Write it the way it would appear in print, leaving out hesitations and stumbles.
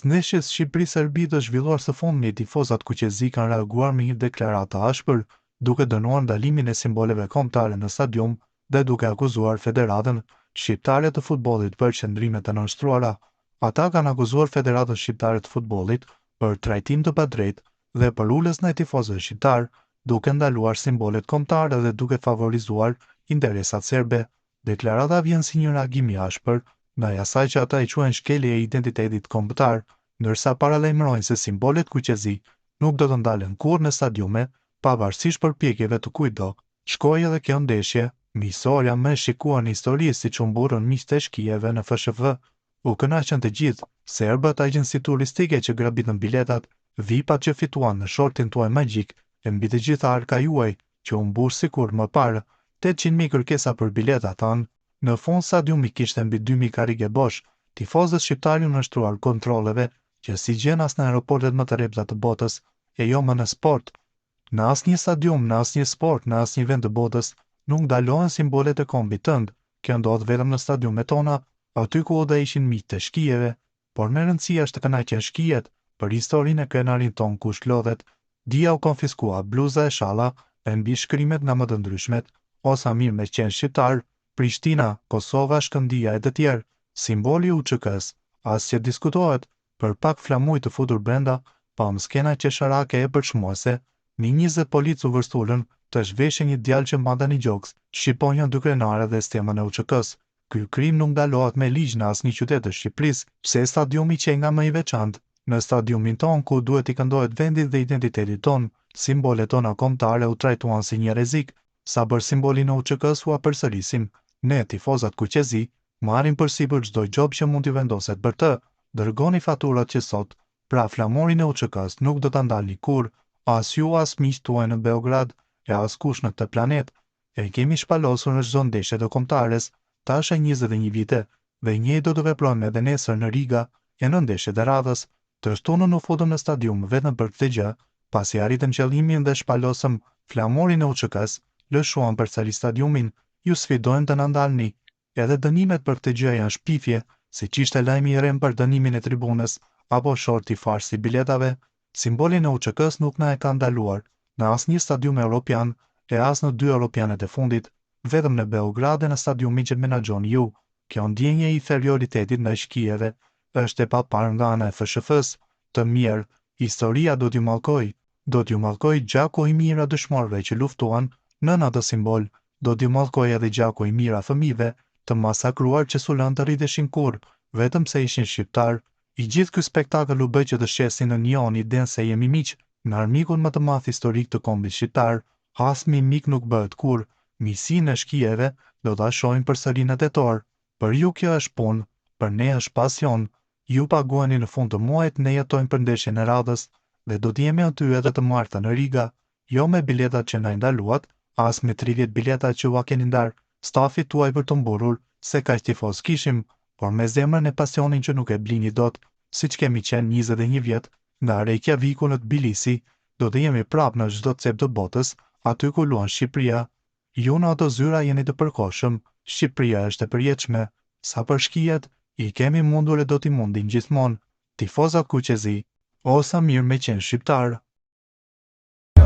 Pas ndeshjes Shqipëri-Serbi të zhvilluar së fundmi, tifozat kuqezi kanë reaguar me një deklaratë ashpër, duke dënuar ndalimin e simboleve kombëtare në stadium dhe duke akuzuar Federatën Shqiptare të Futbollit për qëndrimet e nënshtruara. Ata kanë akuzuar Federatën Shqiptare të Futbollit për trajtim të padrejtë dhe për ulësjen e tifozëve shqiptar, duke ndaluar simbolet kombëtare dhe duke favorizuar interesat serbe. Deklarata vjen si një reagim i ashpër ndaj asaj që ata e quajnë shkelje e identitetit kombëtar, ndërsa paralajmërojnë se simbolet kuqezi nuk do të ndalen kurrë në stadiume, pavarësisht përpjekjeve të kujtdo. Shkoi edhe kjo ndeshje, miqësoria më e shikuar në histori siç u mburën miqtë e shkijeve në FSHV. U kënaqën të gjithë, serbët, agjenci turistike që grabitën biletat, VIP-at që fituan në shortin tuaj magjik, e mbi të gjitha arka juaj, që u mbush sikur më parë, 800.000 kërkesa për bileta thanë. Në fund stadiumi kishte mbi 2.000 karrige bosh. Tifozët shqiptar u nështruar kontrolleve që si gjen as në aeroportet më të rrepta të botës, e jo më në sport. Në asnjë stadium, në asnjë sport, në asnjë vend të botës, nuk ndalohen simbolet e kombit tënd. Kjo ndodh vetëm në stadiumet tona, aty ku edhe ishin miqtë e shkijeve, por me rëndësi është të kënaqen shkijet për historinë e krenarin ton kush lodhet. Dia u konfiskua bluza e shalla e mbi shkrimet nga më të ndryshmet, osa mirë me qenë shqiptar, Prishtina, Kosova, Shkëndija e të tjerë. Simboli UÇK-s, as që diskutohet, për pak flamuj të futur brenda, pa skena qesharake e përçmuese, një 20 polic u vërstullën të zhveshje një djalë që mbante një gjoks, shqiponjën 2 krenare dhe stemën e UÇK-s. Ky krim nuk ndalohet me ligj në asnjë qytet të Shqipërisë, pse stadiumi që nga më i veçantë. Në stadiumin ton ku duhet i këndohet vendit dhe identitetit ton, simbolet tona kombëtare u trajtuan si një rrezik. Sa për simbolin e UÇK-s u përsërisim. Ne, tifozat kuqezi, marrim përsipër çdo gjop që mund t'i vendoset për të. Dërgoni faturat që sot, pra flamurin e UÇK-s nuk do ta ndalni kurrë, as ju as miqtë tuaj në Beograd, e as kush në këtë planet. E kemi shpalosur në çdo ndeshje të kombëtares, tash e 21 vite, dhe njëjtë do të veprojmë edhe nesër në Riga e në ndeshjet e radhës. Të shtunën u futëm në stadium vetëm për këtë gjë, pasi arritëm qëllimin dhe shpalosëm flamurin e UÇK-s, lëshuam përsëri stadiumin. Ju sfidojmë të na ndalni. Edhe dënimet për këtë gjë janë shpifje, siç ishte lajmi i rem për dënimin e tribunës apo shorti fars i biletave. Simbolin e UÇK-s nuk na e ka ndaluar në asnjë stadium evropian e as në 2 europianet e fundit, vetëm në Beograd e në stadiumin që menaxhoni ju. Kjo ndjenje e inferioritetit ndaj shkijeve është e paparë nga ana e FSHF-s. Të mirë, historia do t'ju mallkojë gjaku i mirë a dëshmorëve që luftuan nën atë simbol. Do t'ju mallkojë edhe gjaku i mirë a fëmijëve të masakruar që sulën të rriteshin kurrë, vetëm se ishin shqiptar. I gjithë ky spektakël u bë që të shesin në njëon idenë se jemi miq, në armikun më të madh historik të kombit shqiptar. Hasmi mik nuk bëhet kurrë. Miqsinë e shkijeve do ta shohim përsëri në tetor. Për ju kjo është punë, për ne është pasion. Ju paguani në fund të muajit, ne jetojmë për ndeshjen e radhës dhe do të jemi aty edhe të martën në Riga, jo me biletat që na ndaluat, as me 30 bileta që ua keni ndar stafit tuaj për të mburur, se kaq tifoz kishim, por me zemrën e pasionin që nuk e blini dot, siç kemi qenë 21 vjet, nga Reykjaviku në Tbilisi, do të jemi prapë në çdo cep të botës, aty ku luan Shqipëria. Ju në ato zyra jeni të përkohshëm, Shqipëria është e përjetshme. Sa për shkijet, i kemi mundur e do t'i mundin gjithmonë. Tifozat kuqezi, osa mirë me qenë shqiptar. E